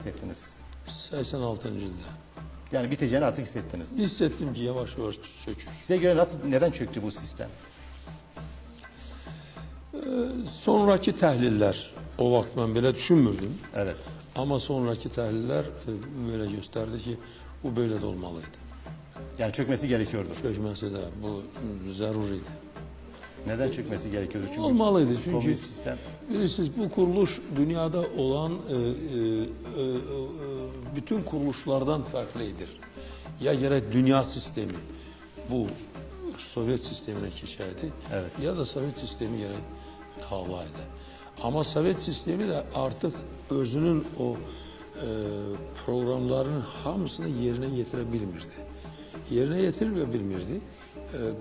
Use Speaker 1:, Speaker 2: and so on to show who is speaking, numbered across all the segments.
Speaker 1: hissettiniz?
Speaker 2: 86. yılda.
Speaker 1: Yani biteceğini artık hissettiniz.
Speaker 2: Hissettim ki yavaş yavaş çöküyor.
Speaker 1: Size göre neden çöktü bu sistem?
Speaker 2: Sonraki təhlillər, o vaxt mən belə düşünmürdüm.
Speaker 1: Evet.
Speaker 2: Ama sonraki təhlillər böyle gösterdi ki, bu böyle de olmalıydı.
Speaker 1: Yani çökmesi gerekiyordu.
Speaker 2: Çökməsi də bu zəruriydi.
Speaker 1: Neden çökmesi gerekiyordu? Çünkü
Speaker 2: Olmalıydı çünkü
Speaker 1: komünist sistem.
Speaker 2: bilirsiniz bu kuruluş dünyada olan bütün kuruluşlardan farklıdır. Ya gerek dünya sistemi bu Sovyet sistemine geçerdi
Speaker 1: Evet.
Speaker 2: ya da Sovyet sistemi gerek dağılaydı. Ama Sovyet sistemi de artık özünün o programlarının hamısını yerine getirebilmirdi. Yerine getirebilmirdi.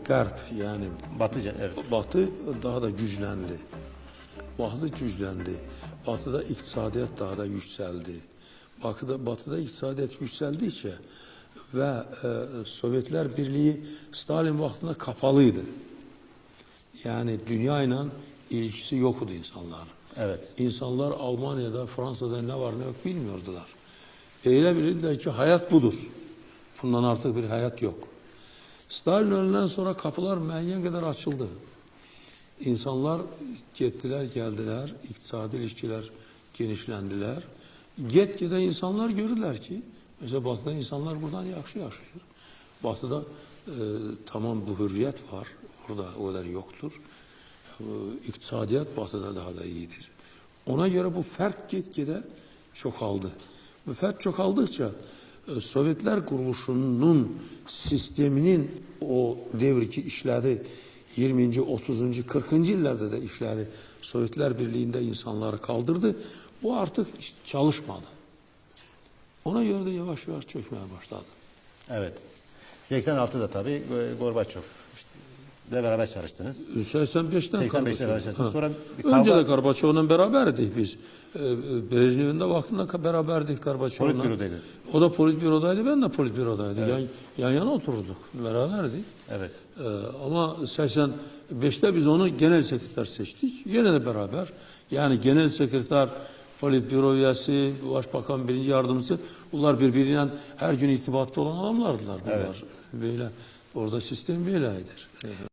Speaker 2: Garp yani
Speaker 1: Batıca, evet.
Speaker 2: Batı daha da güçlendi. Batı güçlendi. Batıda iktisadiyat daha da yükseldi. Batıda iktisadiyat yükseldikçe ve Sovyetler Birliği Stalin vaktinde kapalıydı. Yani dünyayla ilişkisi yoktu insanların.
Speaker 1: Evet.
Speaker 2: İnsanlar Almanya'da, Fransa'da ne var ne yok bilmiyordular. Öyle bilirdiler ki hayat budur. Bundan artık bir hayat yok. Stalin öldükten sonra kapılar müəyyən kadar açıldı. İnsanlar gittiler, geldiler, iktisadi ilişkiler genişlendiler. Get-gedə insanlar görürler ki, mesela Batı'da insanlar buradan yaxşı yaşayır. Batı'da tamam bu hürriyet var, orada o kadar yoktur. İktisadiyat Batı'da daha da iyidir. Ona göre bu fark get-gedə çoxaldı. Bu fark çoxaldıkça Sovyetler kuruluşunun sisteminin o devriki işleri 20. 30. 40. yıllarda da işleri Sovyetler Birliği'nde insanları kaldırdı. Bu artık çalışmadı. Ona göre de yavaş yavaş çökmeye başladı.
Speaker 1: Evet. 86'da tabii Gorbaçov ile beraber çalıştınız.
Speaker 2: 85'ten
Speaker 1: 85'te beraber çalıştınız. Sonra bir
Speaker 2: Önce
Speaker 1: kavga...
Speaker 2: de Gorbaçov'la beraberdik biz. Brejnev'in de vaktinde beraberdik Gorbaçov'la.
Speaker 1: Politbürodaydı.
Speaker 2: O da politbürodaydı, ben de politbürodaydım. Evet. Yan yana oturduk, beraberdik.
Speaker 1: Evet.
Speaker 2: Ama 85'te biz onu genel sekreter seçtik. Yine de beraber. Yani genel sekreter, politbüro üyesi, başbakan, birinci yardımcısı, bunlar birbiriyle her gün irtibatta olan adamlardılar. Bunlar. Evet. Böyle, orada sistem böyledir.